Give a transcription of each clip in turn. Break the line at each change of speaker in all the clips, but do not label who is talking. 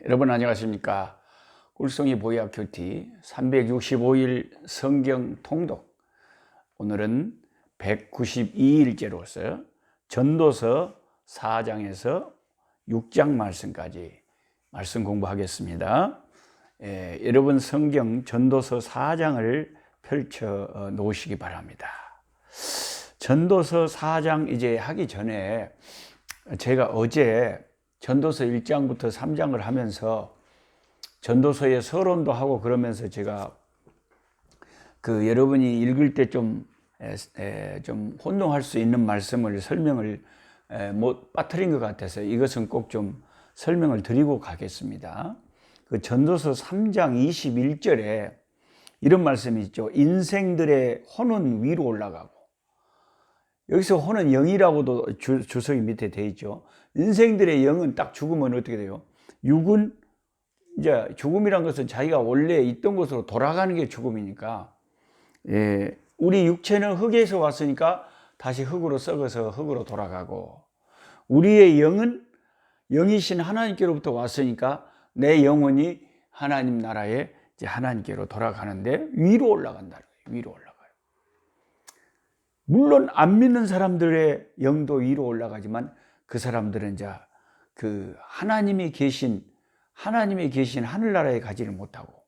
여러분 안녕하십니까. 꿀송이 보약 큐티 365일 성경 통독. 오늘은 192일째로서 전도서 4장에서 6장 말씀까지 말씀 공부하겠습니다. 여러분 성경 전도서 4장을 펼쳐 놓으시기 바랍니다. 전도서 4장 이제 하기 전에 제가 어제 전도서 1장부터 3장을 하면서 전도서의 서론도 하고 그러면서 제가 여러분이 읽을 때 좀 혼동할 수 있는 말씀을 설명을 못 빠뜨린 것 같아서 이것은 꼭 좀 설명을 드리고 가겠습니다. 그 전도서 3장 21절에 이런 말씀이 있죠. 인생들의 혼은 위로 올라가고, 여기서 혼은 영이라고도 주석이 밑에 돼 있죠. 인생들의 영은 딱 죽으면 어떻게 돼요? 육은 이제 죽음이란 것은 자기가 원래 있던 곳으로 돌아가는 게 죽음이니까, 우리 육체는 흙에서 왔으니까 다시 흙으로 썩어서 흙으로 돌아가고, 우리의 영은 영이신 하나님께로부터 왔으니까 내 영혼이 하나님 나라에 이제 하나님께로 돌아가는데 위로 올라간다. 위로 올라가요. 물론 안 믿는 사람들의 영도 위로 올라가지만 그 사람들은 이제 하나님이 계신 하늘나라에 가지를 못하고,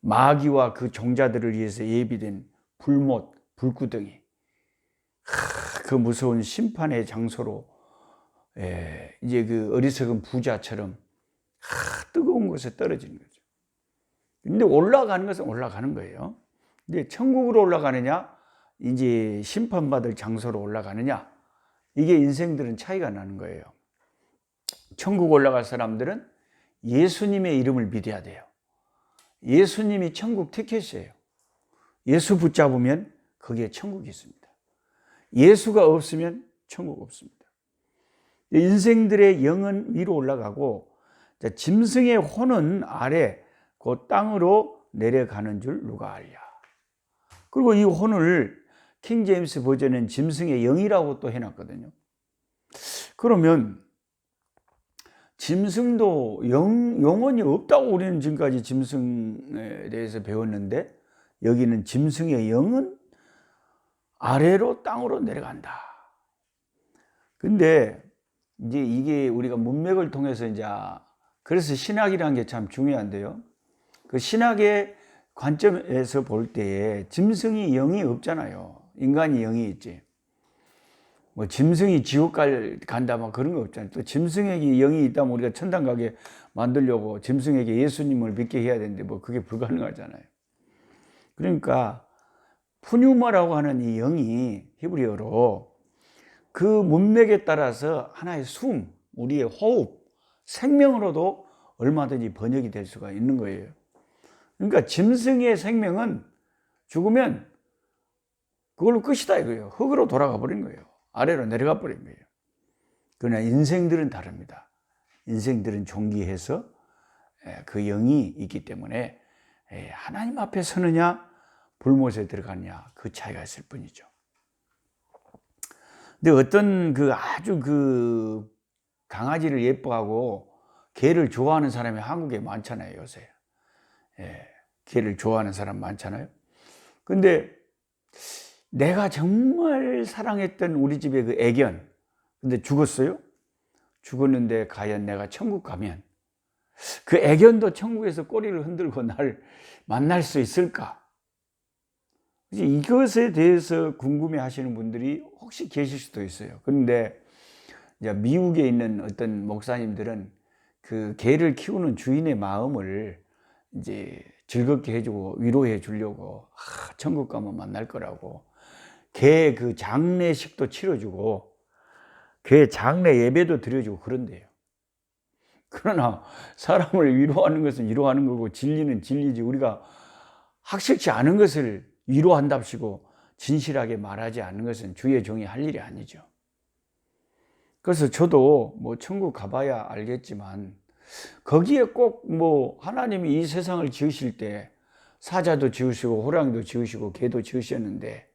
마귀와 그 종자들을 위해서 예비된 불못, 불구덩이, 그 무서운 심판의 장소로 이제 그 어리석은 부자처럼 뜨거운 곳에 떨어지는 거죠. 근데 올라가는 것은 올라가는 거예요. 근데 천국으로 올라가느냐, 이제 심판받을 장소로 올라가느냐, 이게 인생들은 차이가 나는 거예요. 천국 올라갈 사람들은 예수님의 이름을 믿어야 돼요. 예수님이 천국 티켓이에요. 예수 붙잡으면 거기에 천국이 있습니다. 예수가 없으면 천국 없습니다. 인생들의 영은 위로 올라가고, 짐승의 혼은 아래 그 땅으로 내려가는 줄 누가 알랴. 그리고 이 혼을 킹제임스 버전은 짐승의 영이라고 또 해놨거든요. 그러면 짐승도 영혼이 없다고 우리는 지금까지 짐승에 대해서 배웠는데, 여기는 짐승의 영은 아래로 땅으로 내려간다. 근데 이제 이게 우리가 문맥을 통해서 그래서 신학이라는 게 참 중요한데요. 그 신학의 관점에서 볼 때에 짐승이 영이 없잖아요. 인간이 영이 있지. 뭐 짐승이 지옥 간다 막 그런 거 없잖아요. 또 짐승에게 영이 있다면 우리가 천당 가게 만들려고 짐승에게 예수님을 믿게 해야 되는데 뭐 그게 불가능하잖아요. 그러니까 푸뉴마라고 하는 이 영이 히브리어로 그 문맥에 따라서 하나의 숨, 우리의 호흡, 생명으로도 얼마든지 번역이 될 수가 있는 거예요. 그러니까 짐승의 생명은 죽으면 그걸로 끝이다 이거예요. 흙으로 돌아가 버린 거예요. 아래로 내려가 버린 거예요. 그러나 인생들은 다릅니다. 인생들은 존귀해서 그 영이 있기 때문에 하나님 앞에 서느냐 불못에 들어가느냐 그 차이가 있을 뿐이죠. 근데 어떤 아주 강아지를 예뻐하고 개를 좋아하는 사람이 한국에 많잖아요, 요새. 개를 좋아하는 사람 많잖아요. 근데 내가 정말 사랑했던 우리 집의 그 애견, 근데 죽었어요? 죽었는데 과연 내가 천국 가면 그 애견도 천국에서 꼬리를 흔들고 날 만날 수 있을까? 이것에 대해서 궁금해 하시는 분들이 혹시 계실 수도 있어요. 그런데 미국에 있는 어떤 목사님들은 그 개를 키우는 주인의 마음을 이제 즐겁게 해주고 위로해 주려고 천국 가면 만날 거라고 개 그 장례식도 치러주고 개 장례 예배도 드려주고 그런데요. 그러나 사람을 위로하는 것은 위로하는 거고 진리는 진리지, 우리가 학식치 않은 것을 위로한답시고 진실하게 말하지 않는 것은 주의 종이 할 일이 아니죠. 그래서 저도 뭐 천국 가봐야 알겠지만 거기에 꼭 뭐 하나님이 이 세상을 지으실 때 사자도 지으시고 호랑이도 지으시고 개도 지으셨는데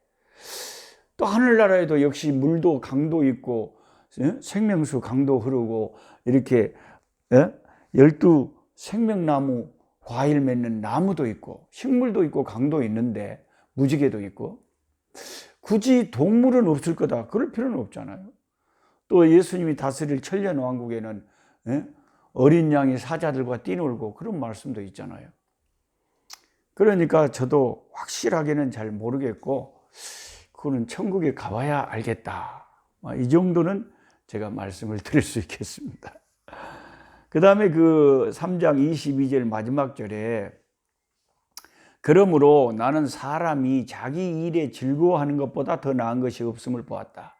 또 하늘나라에도 역시 물도 강도 있고 생명수 강도 흐르고 이렇게 예? 12 생명나무 과일 맺는 나무도 있고 식물도 있고 강도 있는데 무지개도 있고 굳이 동물은 없을 거다 그럴 필요는 없잖아요. 또 예수님이 다스릴 천년왕국에는 예? 어린 양이 사자들과 뛰놀고 그런 말씀도 있잖아요. 그러니까 저도 확실하게는 잘 모르겠고 그거는 천국에 가봐야 알겠다. 이 정도는 제가 말씀을 드릴 수 있겠습니다. 그 다음에 그 3장 22절 마지막 절에 그러므로 나는 사람이 자기 일에 즐거워하는 것보다 더 나은 것이 없음을 보았다.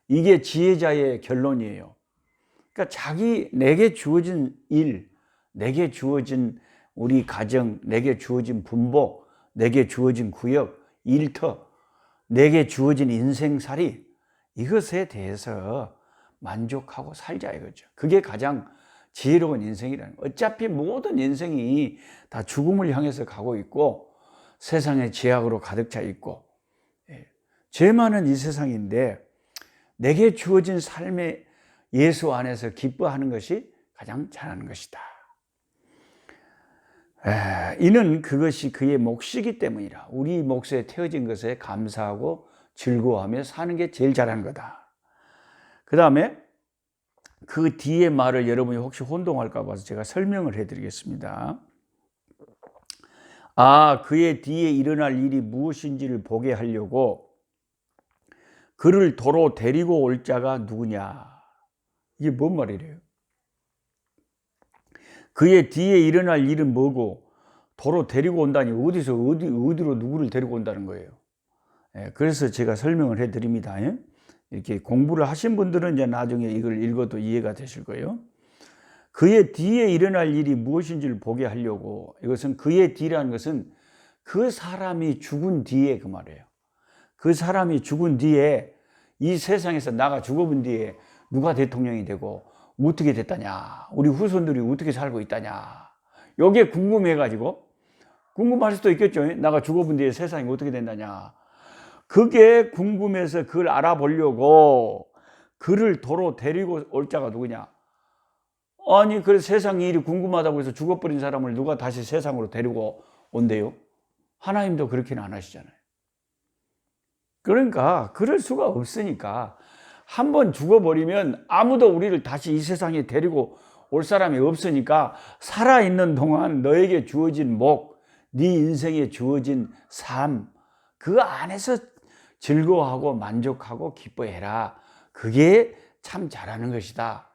이게 지혜자의 결론이에요. 그러니까 내게 주어진 일, 내게 주어진 우리 가정, 내게 주어진 분복, 내게 주어진 구역, 일터, 내게 주어진 인생살이 이것에 대해서 만족하고 살자 이거죠. 그게 가장 지혜로운 인생이라는 거예요. 어차피 모든 인생이 다 죽음을 향해서 가고 있고 세상에 죄악으로 가득 차 있고 죄 많은 이 세상인데 내게 주어진 삶의 예수 안에서 기뻐하는 것이 가장 잘하는 것이다. 이는 그것이 그의 몫이기 때문이라. 우리 몫에 태워진 것에 감사하고 즐거워하며 사는 게 제일 잘하는 거다. 그 다음에 그 뒤에 말을 여러분이 혹시 혼동할까 봐서 제가 설명을 해드리겠습니다. 그의 뒤에 일어날 일이 무엇인지를 보게 하려고 그를 도로 데리고 올 자가 누구냐. 이게 뭔 말이래요? 그의 뒤에 일어날 일은 뭐고 도로 데리고 온다니 어디로 누구를 데리고 온다는 거예요. 그래서 제가 설명을 해드립니다. 이렇게 공부를 하신 분들은 이제 나중에 이걸 읽어도 이해가 되실 거예요. 그의 뒤에 일어날 일이 무엇인지를 보게 하려고. 이것은 그의 뒤라는 것은 그 사람이 죽은 뒤에 그 말이에요. 그 사람이 죽은 뒤에 이 세상에서 나가 죽어본 뒤에 누가 대통령이 되고 어떻게 됐다냐, 우리 후손들이 어떻게 살고 있다냐, 이게 궁금해가지고, 궁금할 수도 있겠죠. 나가 죽어본 뒤에 세상이 어떻게 된다냐. 그게 궁금해서 그걸 알아보려고 그를 도로 데리고 올 자가 누구냐. 아니 그래서 세상 일이 궁금하다고 해서 죽어버린 사람을 누가 다시 세상으로 데리고 온대요? 하나님도 그렇게는 안 하시잖아요. 그러니까 그럴 수가 없으니까 한번 죽어버리면 아무도 우리를 다시 이 세상에 데리고 올 사람이 없으니까 살아있는 동안 너에게 주어진 목, 네 인생에 주어진 삶, 그 안에서 즐거워하고 만족하고 기뻐해라. 그게 참 잘하는 것이다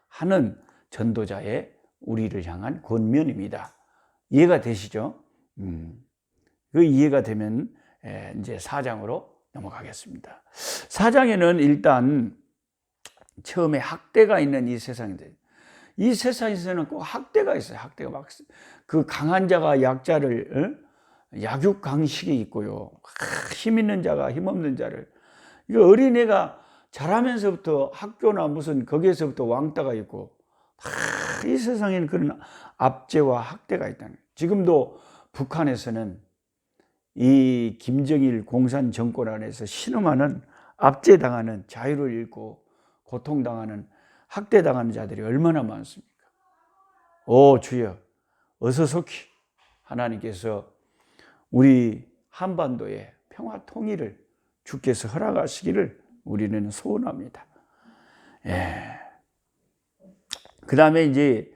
하는 전도자의 우리를 향한 권면입니다. 이해가 되시죠? 그 이해가 되면 이제 4장으로 넘어가겠습니다. 4장에는 일단 처음에 학대가 있는 이 세상인데, 이 세상에서는 꼭 학대가 있어요. 학대가 막 그 강한 자가 약자를 약육강식이 있고요. 힘 있는 자가 힘 없는 자를. 이거 어린애가 자라면서부터 학교나 무슨 거기에서부터 왕따가 있고, 이 세상에는 그런 압제와 학대가 있다는 거예요. 지금도 북한에서는 이 김정일 공산 정권 안에서 신음하는 압제당하는, 자유를 잃고 고통당하는, 학대당하는 자들이 얼마나 많습니까? 오 주여 어서 속히 하나님께서 우리 한반도의 평화 통일을 주께서 허락하시기를 우리는 소원합니다. 그 다음에 이제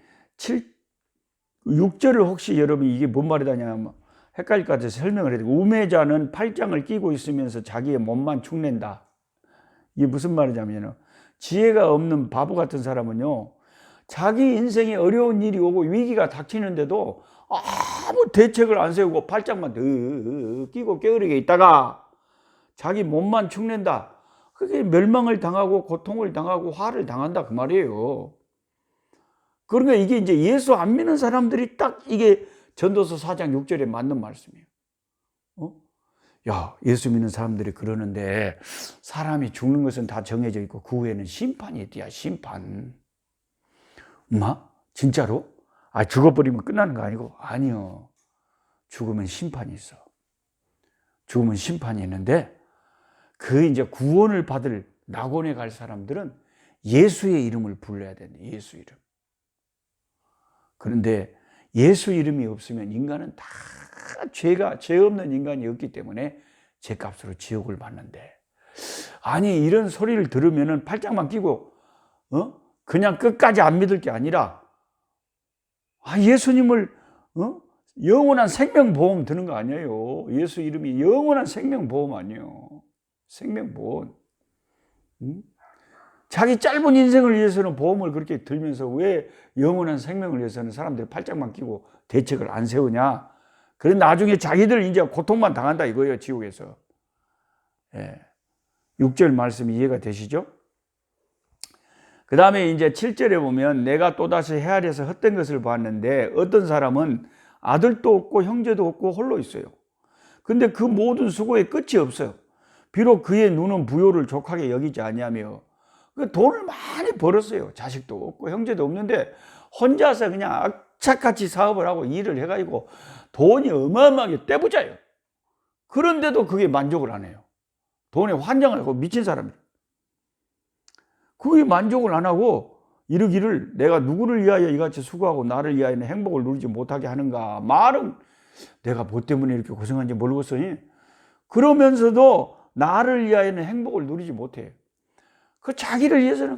6절을 혹시 여러분이 이게 뭔 말이다냐 헷갈릴 것 같아서 설명을 해드리고, 우매자는 팔짱을 끼고 있으면서 자기의 몸만 축낸다. 이게 무슨 말이냐면, 지혜가 없는 바보 같은 사람은요, 자기 인생에 어려운 일이 오고 위기가 닥치는데도 아무 대책을 안 세우고 팔짱만 끼고 게으르게 있다가 자기 몸만 축낸다. 그게 멸망을 당하고 고통을 당하고 화를 당한다 그 말이에요. 그러니까 이게 이제 예수 안 믿는 사람들이 딱 이게 전도서 4장 6절에 맞는 말씀이에요. 야, 예수 믿는 사람들이 그러는데 사람이 죽는 것은 다 정해져 있고 그 후에는 심판이 있대야, 심판. 진짜로? 죽어버리면 끝나는 거 아니고? 아니요. 죽으면 심판이 있어. 죽으면 심판이 있는데 그 이제 구원을 받을 낙원에 갈 사람들은 예수의 이름을 불러야 된다. 예수 이름. 그런데 예수 이름이 없으면 인간은 다 죄 없는 인간이 없기 때문에 죄값으로 지옥을 받는데, 아니 이런 소리를 들으면은 팔짱만 끼고 그냥 끝까지 안 믿을 게 아니라 예수님을 영원한 생명보험 드는 거 아니에요. 예수 이름이 영원한 생명보험 아니에요. 생명보험. 자기 짧은 인생을 위해서는 보험을 그렇게 들면서 왜 영원한 생명을 위해서는 사람들이 팔짱만 끼고 대책을 안 세우냐. 그래 나중에 자기들 이제 고통만 당한다 이거예요. 지옥에서. 예. 6절 말씀 이해가 되시죠? 그 다음에 이제 7절에 보면 내가 또다시 헤아려서 헛된 것을 봤는데 어떤 사람은 아들도 없고 형제도 없고 홀로 있어요. 근데 그 모든 수고에 끝이 없어요. 비록 그의 눈은 부요를 족하게 여기지 아니하며 돈을 많이 벌었어요. 자식도 없고 형제도 없는데 혼자서 그냥 악착같이 사업을 하고 일을 해가지고 돈이 어마어마하게 떼부자예요. 그런데도 그게 만족을 안 해요. 돈에 환장을 하고 미친 사람이에요. 그게 만족을 안 하고 이르기를 내가 누구를 위하여 이같이 수고하고 나를 위하여는 행복을 누리지 못하게 하는가. 말은 내가 뭐 때문에 이렇게 고생한지 모르겠으니 그러면서도 나를 위하여는 행복을 누리지 못해. 그 자기를 위해서는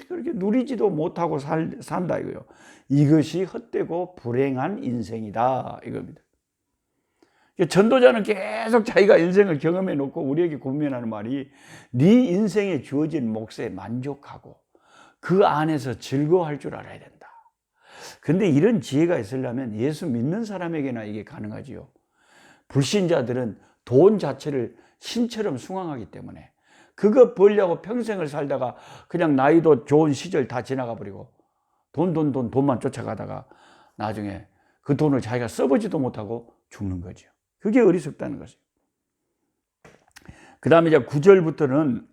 그렇게 누리지도 못하고 산다 이거예요. 이것이 헛되고 불행한 인생이다 이겁니다. 전도자는 계속 자기가 인생을 경험해 놓고 우리에게 권면하는 말이 네 인생에 주어진 몫에 만족하고 그 안에서 즐거워할 줄 알아야 된다. 근데 이런 지혜가 있으려면 예수 믿는 사람에게나 이게 가능하지요. 불신자들은 돈 자체를 신처럼 숭앙하기 때문에 그거 벌려고 평생을 살다가 그냥 나이도 좋은 시절 다 지나가 버리고 돈만 쫓아가다가 나중에 그 돈을 자기가 써보지도 못하고 죽는 거죠. 그게 어리석다는 것이에요. 그 다음에 이제 9절부터는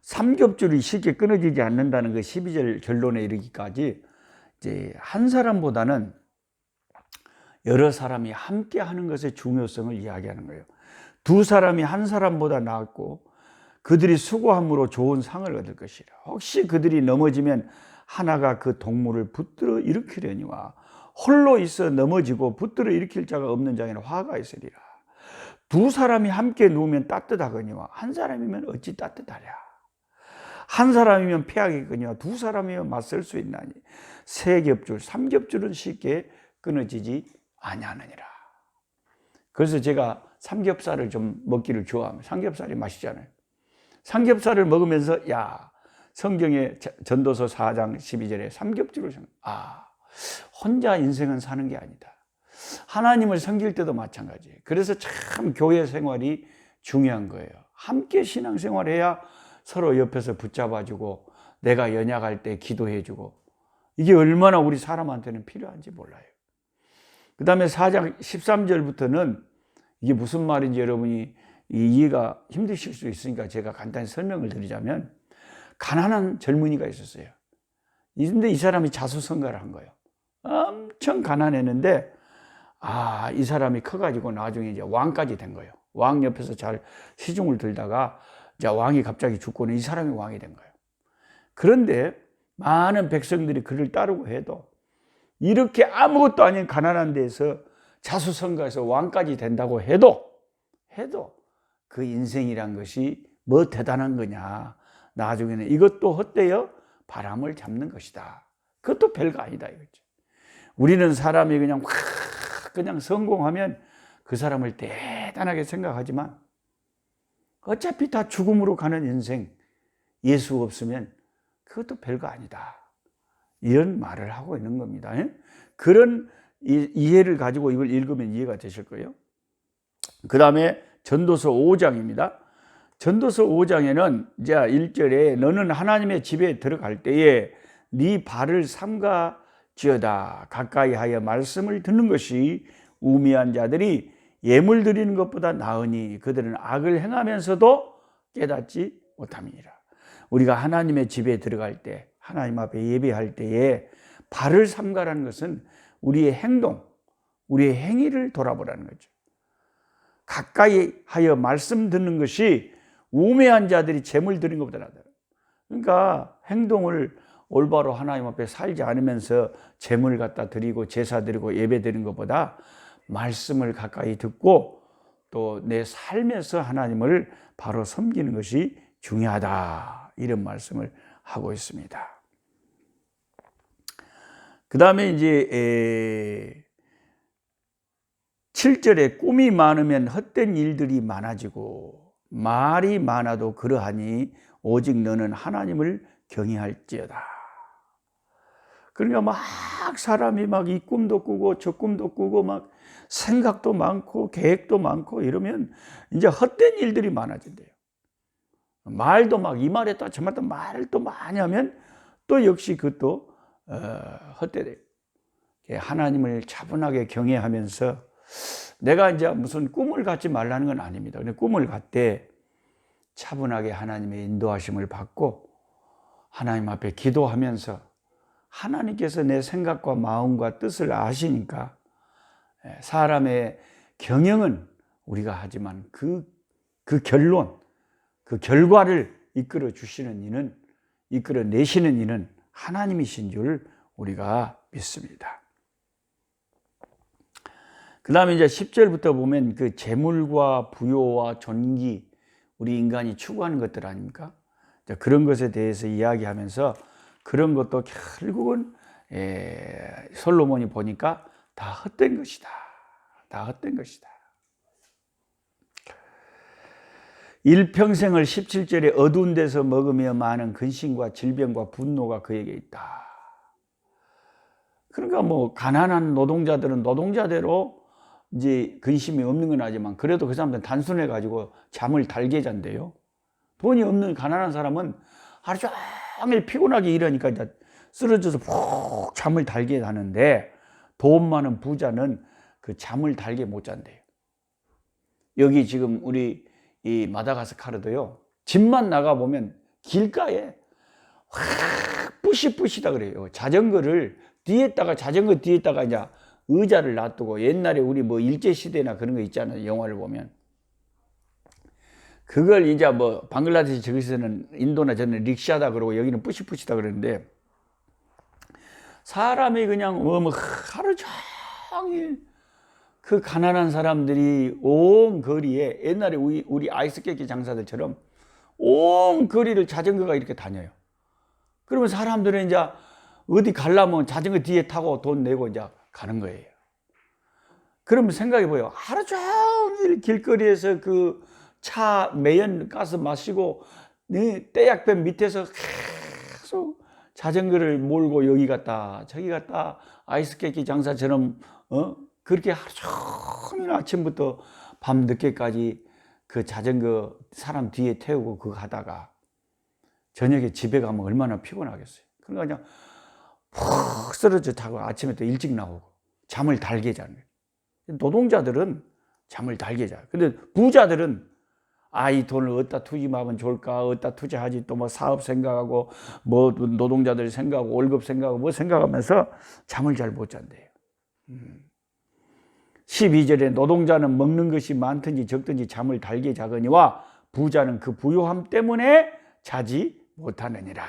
삼겹줄이 쉽게 끊어지지 않는다는 그 12절 결론에 이르기까지 이제 한 사람보다는 여러 사람이 함께 하는 것의 중요성을 이야기하는 거예요. 두 사람이 한 사람보다 낫고 그들이 수고함으로 좋은 상을 얻을 것이라. 혹시 그들이 넘어지면 하나가 그 동물을 붙들어 일으키려니와 홀로 있어 넘어지고 붙들어 일으킬 자가 없는 자에는 화가 있으리라. 두 사람이 함께 누우면 따뜻하거니와 한 사람이면 어찌 따뜻하랴. 한 사람이면 패하겠거니와 두 사람이면 맞설 수 있나니 세 겹줄, 삼겹줄은 쉽게 끊어지지 아니하느니라. 그래서 제가 삼겹살을 좀 먹기를 좋아합니다. 삼겹살이 맛있잖아요. 삼겹살을 먹으면서 성경의 전도서 4장 12절에 삼겹줄을 혼자 인생은 사는 게 아니다. 하나님을 섬길 때도 마찬가지예요. 그래서 참 교회 생활이 중요한 거예요. 함께 신앙생활해야 서로 옆에서 붙잡아주고 내가 연약할 때 기도해주고 이게 얼마나 우리 사람한테는 필요한지 몰라요. 그 다음에 4장 13절부터는 이게 무슨 말인지 여러분이 이해가 힘드실 수 있으니까 제가 간단히 설명을 드리자면 가난한 젊은이가 있었어요. 근데 이 사람이 자수성가를 한 거예요. 엄청 가난했는데 이 사람이 커가지고 나중에 이제 왕까지 된 거예요. 왕 옆에서 잘 시중을 들다가 이제 왕이 갑자기 죽고는 이 사람이 왕이 된 거예요. 그런데 많은 백성들이 그를 따르고 해도 이렇게 아무것도 아닌 가난한 데서 자수성가해서 왕까지 된다고 해도 그 인생이란 것이 뭐 대단한 거냐. 나중에는 이것도 헛되어 바람을 잡는 것이다. 그것도 별거 아니다 이거죠. 우리는 사람이 그냥 성공하면 그 사람을 대단하게 생각하지만 어차피 다 죽음으로 가는 인생, 예수 없으면 그것도 별거 아니다. 이런 말을 하고 있는 겁니다. 그런 이해를 가지고 이걸 읽으면 이해가 되실 거예요. 그 다음에 전도서 5장입니다. 전도서 5장에는 이제 1절에 너는 하나님의 집에 들어갈 때에 네 발을 삼가지어다. 가까이 하여 말씀을 듣는 것이 우매한 자들이 예물 드리는 것보다 나으니 그들은 악을 행하면서도 깨닫지 못함이니라. 우리가 하나님의 집에 들어갈 때 하나님 앞에 예배할 때에 발을 삼가라는 것은 우리의 행동, 우리의 행위를 돌아보라는 거죠. 가까이 하여 말씀 듣는 것이 우매한 자들이 재물 드리는 것보다 낫다. 그러니까 행동을 올바로 하나님 앞에 살지 않으면서 제물 갖다 드리고 제사 드리고 예배 드리는 것보다 말씀을 가까이 듣고 또 내 삶에서 하나님을 바로 섬기는 것이 중요하다, 이런 말씀을 하고 있습니다. 그 다음에 이제 7절에 꿈이 많으면 헛된 일들이 많아지고 말이 많아도 그러하니 오직 너는 하나님을 경외할지어다. 그러니까 막 사람이 막 이 꿈도 꾸고 저 꿈도 꾸고 막 생각도 많고 계획도 많고 이러면 이제 헛된 일들이 많아진대요. 말도 막 이 말했다 저 말했다 말을 또 많이 하면 또 역시 그것도 헛되대요. 하나님을 차분하게 경외하면서 내가 이제 무슨 꿈을 갖지 말라는 건 아닙니다. 근데 꿈을 갖되 차분하게 하나님의 인도하심을 받고 하나님 앞에 기도하면서 하나님께서 내 생각과 마음과 뜻을 아시니까 사람의 경영은 우리가 하지만 그 결론, 그 결과를 이끌어 주시는 이는, 이끌어 내시는 이는 하나님이신 줄 우리가 믿습니다. 그 다음에 이제 10절부터 보면 그 재물과 부요와 존귀, 우리 인간이 추구하는 것들 아닙니까? 그런 것에 대해서 이야기하면서 그런 것도 결국은 솔로몬이 보니까 다 헛된 것이다. 다 헛된 것이다. 일평생을 17절에 어두운 데서 먹으며 많은 근심과 질병과 분노가 그에게 있다. 그러니까 뭐 가난한 노동자들은 노동자대로 이제 근심이 없는 건 아니지만 그래도 그 사람들은 단순해 가지고 잠을 달게 잔대요. 돈이 없는 가난한 사람은 하루 종일 피곤하게 일하니까 이제 쓰러져서 푹 잠을 달게 자는데 돈 많은 부자는 그 잠을 달게 못 잔대요. 여기 지금 우리 이 마다가스카르도요, 집만 나가 보면 길가에 확 뿌시뿌시다 그래요. 자전거 뒤에다가 이제 의자를 놔두고, 옛날에 우리 뭐 일제시대나 그런 거 있잖아요. 영화를 보면. 그걸 이제 뭐 방글라데시 저기서는 인도나 저는 릭샤다 그러고 여기는 뿌시뿌시다 그러는데, 사람이 그냥 뭐 하루 종일 그 가난한 사람들이 온 거리에, 옛날에 우리 아이스케이크 장사들처럼 온 거리를 자전거가 이렇게 다녀요. 그러면 사람들은 이제 어디 가려면 자전거 뒤에 타고 돈 내고 이제 가는 거예요. 그러면 생각해 보여. 하루 종일 길거리에서 그 차 매연 가스 마시고 떼약볕 밑에서 계속 자전거를 몰고 여기 갔다 저기 갔다 아이스케이크 장사처럼 그렇게 하루 종일 아침부터 밤 늦게까지 그 자전거 사람 뒤에 태우고 그거 하다가 저녁에 집에 가면 얼마나 피곤하겠어요. 그러니까 그냥 푹 쓰러져 자고 아침에 또 일찍 나오고 잠을 달게 자는 거예요. 노동자들은 잠을 달게 자요. 근데 부자들은 이 돈을 어디다 투자하면 좋을까, 어디다 투자하지, 또 뭐 사업 생각하고 뭐 노동자들 생각하고 월급 생각하고 뭐 생각하면서 잠을 잘 못 잔대요. 12절에 노동자는 먹는 것이 많든지 적든지 잠을 달게 자거니와 부자는 그 부요함 때문에 자지 못하느니라.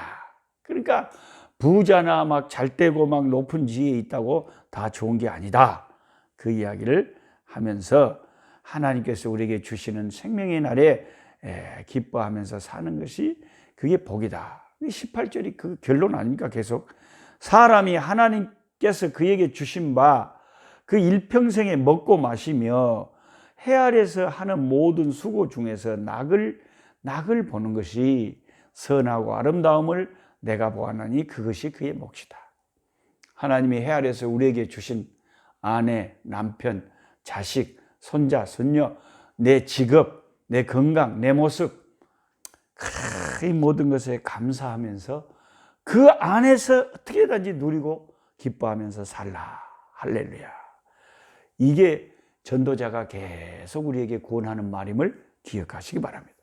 그러니까 부자나 막 잘 되고 막 높은 지위에 있다고 다 좋은 게 아니다. 그 이야기를 하면서 하나님께서 우리에게 주시는 생명의 날에 기뻐하면서 사는 것이 그게 복이다. 18절이 그 결론 아닙니까? 계속 사람이 하나님께서 그에게 주신 바 그 일평생에 먹고 마시며 해 아래서 하는 모든 수고 중에서 낙을 보는 것이 선하고 아름다움을 내가 보았나니 그것이 그의 몫이다. 하나님이 해 아래서 우리에게 주신 아내, 남편, 자식, 손자, 손녀, 내 직업, 내 건강, 내 모습, 이 모든 것에 감사하면서 그 안에서 어떻게든지 누리고 기뻐하면서 살라. 할렐루야. 이게 전도자가 계속 우리에게 권하는 말임을 기억하시기 바랍니다.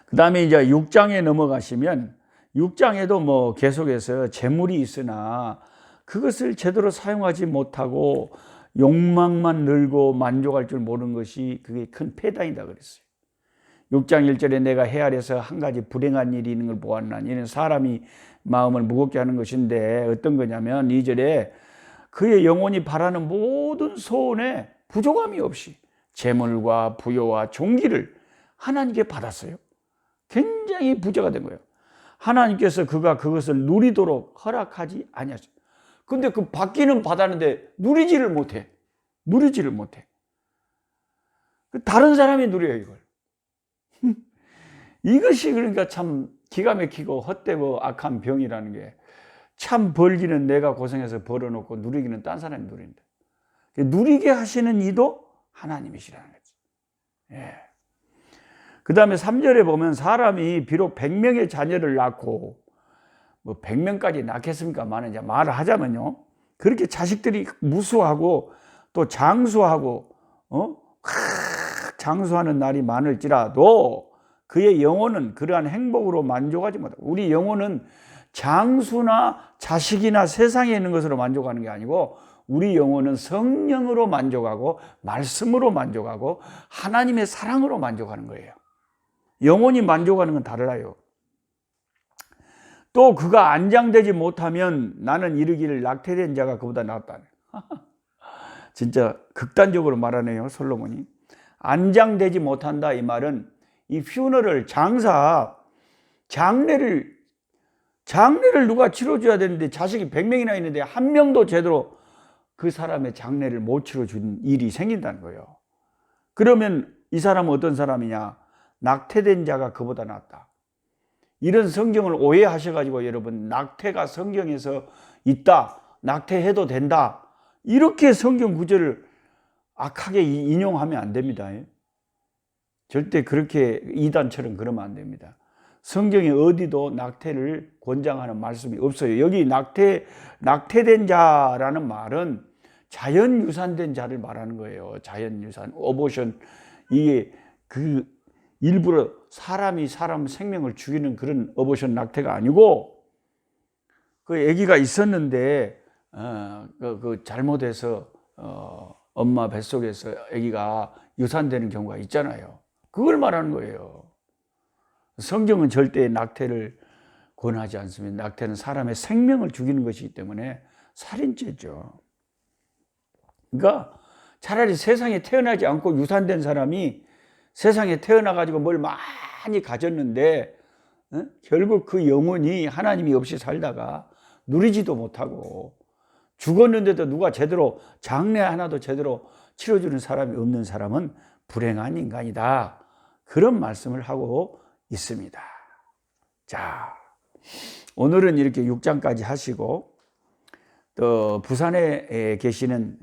그 다음에 이제 6장에 넘어가시면 6장에도 뭐 계속해서 재물이 있으나 그것을 제대로 사용하지 못하고 욕망만 늘고 만족할 줄 모르는 것이 그게 큰 패단이다 그랬어요. 6장 1절에 내가 해 아래서 한 가지 불행한 일이 있는 걸 보았나니, 이는 사람이 마음을 무겁게 하는 것인데 어떤 거냐면 2절에 그의 영혼이 바라는 모든 소원에 부족함이 없이 재물과 부여와 존귀를 하나님께 받았어요. 굉장히 부자가 된 거예요. 하나님께서 그가 그것을 누리도록 허락하지 아니하셨어요. 근데 그 받기는 받았는데 누리지를 못해. 다른 사람이 누려요, 이걸. 이것이 그러니까 참 기가 막히고 헛되고 악한 병이라는 게, 참 벌기는 내가 고생해서 벌어놓고 누리기는 딴 사람이 누린다. 누리게 하시는 이도 하나님이시라는 거지. 예. 그 다음에 3절에 보면 사람이 비록 100명의 자녀를 낳고, 뭐 100명까지 낳겠습니까? 많은 말을 하자면요, 그렇게 자식들이 무수하고 또 장수하고 장수하는 날이 많을지라도 그의 영혼은 그러한 행복으로 만족하지 못하고, 우리 영혼은 장수나 자식이나 세상에 있는 것으로 만족하는 게 아니고 우리 영혼은 성령으로 만족하고 말씀으로 만족하고 하나님의 사랑으로 만족하는 거예요. 영혼이 만족하는 건 달라요. 또 그가 안장되지 못하면 나는 이르기를 낙태된 자가 그보다 낫다. 진짜 극단적으로 말하네요, 솔로몬이. 안장되지 못한다, 이 말은 이 퓨너럴, 장례를 누가 치러줘야 되는데 자식이 100명이나 있는데 한 명도 제대로 그 사람의 장례를 못 치러준 일이 생긴다는 거예요. 그러면 이 사람은 어떤 사람이냐? 낙태된 자가 그보다 낫다. 이런 성경을 오해하셔가지고 여러분, 낙태가 성경에서 있다, 낙태해도 된다, 이렇게 성경 구절을 악하게 인용하면 안 됩니다. 절대 그렇게 이단처럼 그러면 안 됩니다. 성경에 어디도 낙태를 권장하는 말씀이 없어요. 여기 낙태된 자라는 말은 자연유산된 자를 말하는 거예요. 자연유산, 어보션. 이게 그 일부러 사람이 사람 생명을 죽이는 그런 어보션 낙태가 아니고, 그 아기가 있었는데 그 잘못해서 엄마 뱃속에서 아기가 유산되는 경우가 있잖아요. 그걸 말하는 거예요. 성경은 절대 낙태를 권하지 않습니다. 낙태는 사람의 생명을 죽이는 것이기 때문에 살인죄죠. 그러니까 차라리 세상에 태어나지 않고 유산된 사람이 세상에 태어나가지고 뭘 많이 가졌는데 결국 그 영혼이 하나님이 없이 살다가 누리지도 못하고 죽었는데도 누가 제대로 장례 하나도 제대로 치러주는 사람이 없는 사람은 불행한 인간이다. 그런 말씀을 하고 있습니다. 자, 오늘은 이렇게 6장까지 하시고, 또 부산에 계시는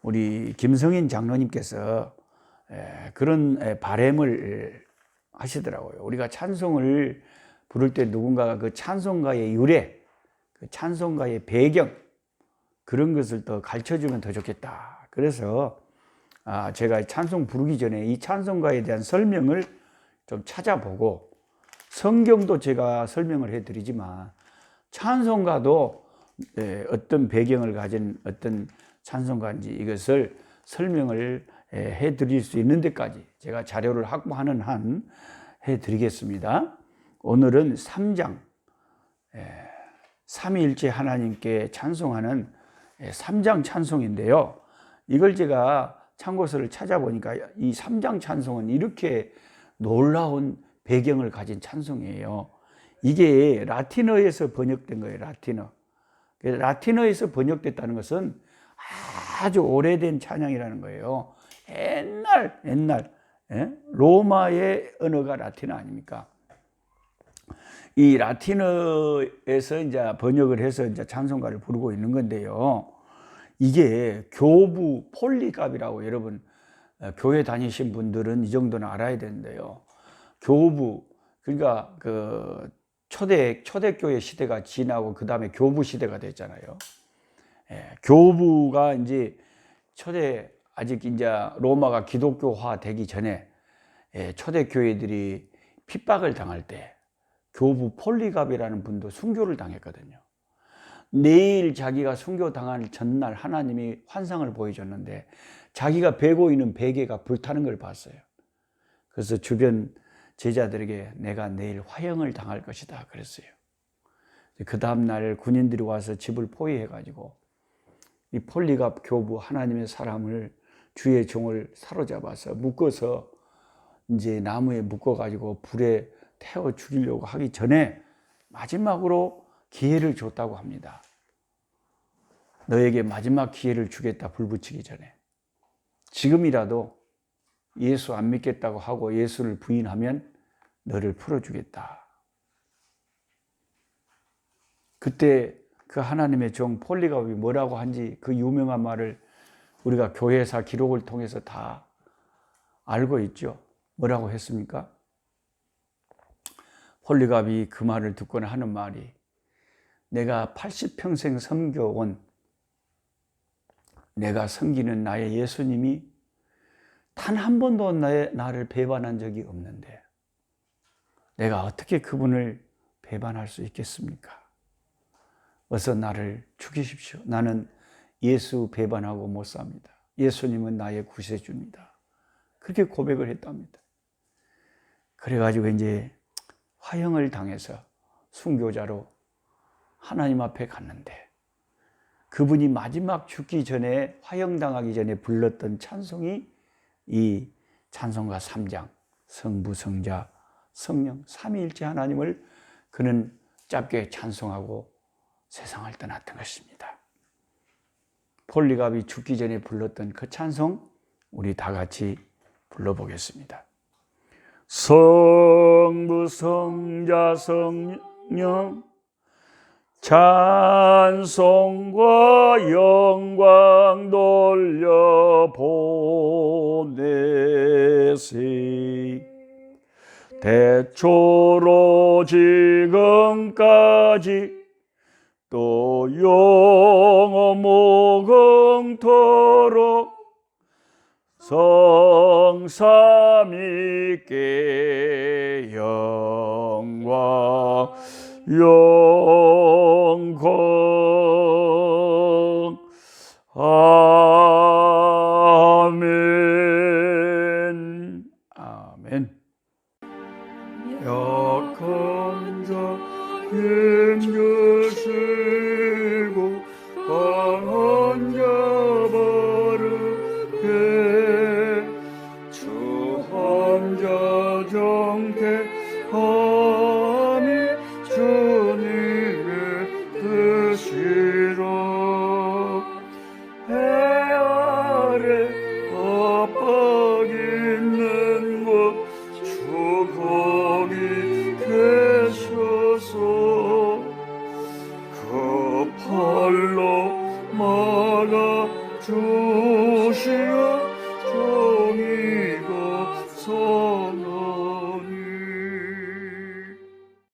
우리 김성인 장로님께서 그런 바램을 하시더라고요. 우리가 찬송을 부를 때 누군가가 그 찬송가의 유래, 그 찬송가의 배경, 그런 것을 더 가르쳐주면 더 좋겠다. 그래서 제가 찬송 부르기 전에 이 찬송가에 대한 설명을 좀 찾아보고, 성경도 제가 설명을 해드리지만 찬송가도 어떤 배경을 가진 어떤 찬송가인지 이것을 설명을 해드릴 수 있는 데까지 제가 자료를 확보하는 한 해드리겠습니다. 오늘은 3장, 삼위일체 하나님께 찬송하는 3장 찬송인데요. 이걸 제가 참고서를 찾아보니까 이 3장 찬송은 이렇게 놀라운 배경을 가진 찬송이에요. 이게 라틴어에서 번역된 거예요. 라틴어에서 번역됐다는 것은 아주 오래된 찬양이라는 거예요. 옛날 로마의 언어가 라틴어 아닙니까? 이 라틴어에서 이제 번역을 해서 이제 찬송가를 부르고 있는 건데요. 이게 교부 폴리갑이라고, 여러분 교회 다니신 분들은 이 정도는 알아야 되는데요. 교부, 그러니까 그 초대교회 시대가 지나고 그 다음에 교부 시대가 됐잖아요. 교부가 이제 아직 이제 로마가 기독교화 되기 전에 초대교회들이 핍박을 당할 때 교부 폴리갑이라는 분도 순교를 당했거든요. 내일 자기가 순교당할 전날 하나님이 환상을 보여줬는데 자기가 베고 있는 베개가 불타는 걸 봤어요. 그래서 주변 제자들에게 내가 내일 화형을 당할 것이다 그랬어요. 그 다음날 군인들이 와서 집을 포위해가지고 이 폴리갑 교부 하나님의 사람을 주의 종을 사로잡아서 묶어서 이제 나무에 묶어가지고 불에 태워 죽이려고 하기 전에 마지막으로 기회를 줬다고 합니다. 너에게 마지막 기회를 주겠다, 불 붙이기 전에. 지금이라도 예수 안 믿겠다고 하고 예수를 부인하면 너를 풀어주겠다. 그때 그 하나님의 종 폴리갑이 뭐라고 한지 그 유명한 말을 우리가 교회사 기록을 통해서 다 알고 있죠. 뭐라고 했습니까? 폴리갑이 그 말을 듣고는 하는 말이, 내가 80평생 섬겨온 내가 섬기는 나의 예수님이 단 한 번도 나를 배반한 적이 없는데 내가 어떻게 그분을 배반할 수 있겠습니까? 어서 나를 죽이십시오. 나는 예수 배반하고 못 삽니다. 예수님은 나의 구세주입니다. 그렇게 고백을 했답니다. 그래가지고 이제 화형을 당해서 순교자로 하나님 앞에 갔는데 그분이 마지막 죽기 전에, 화형당하기 전에 불렀던 찬송이 이 찬송가 3장, 성부, 성자, 성령, 삼위일체 하나님을 그는 짧게 찬송하고 세상을 떠났던 것입니다. 폴리갑이 죽기 전에 불렀던 그 찬송 우리 다 같이 불러보겠습니다. 성부, 성자, 성령 찬송과 영광 돌려보내세. 대초로 지금까지 또 영원 무궁토록 성삼위께 영광 아멘. 아멘. 약한 자 힘주시고 강한 자 바르게 추한 자 정케함이 주님의 뜻이라. 해 아래 압박 있는 곳 주 거기 계셔서 그 팔로 막아 주시오.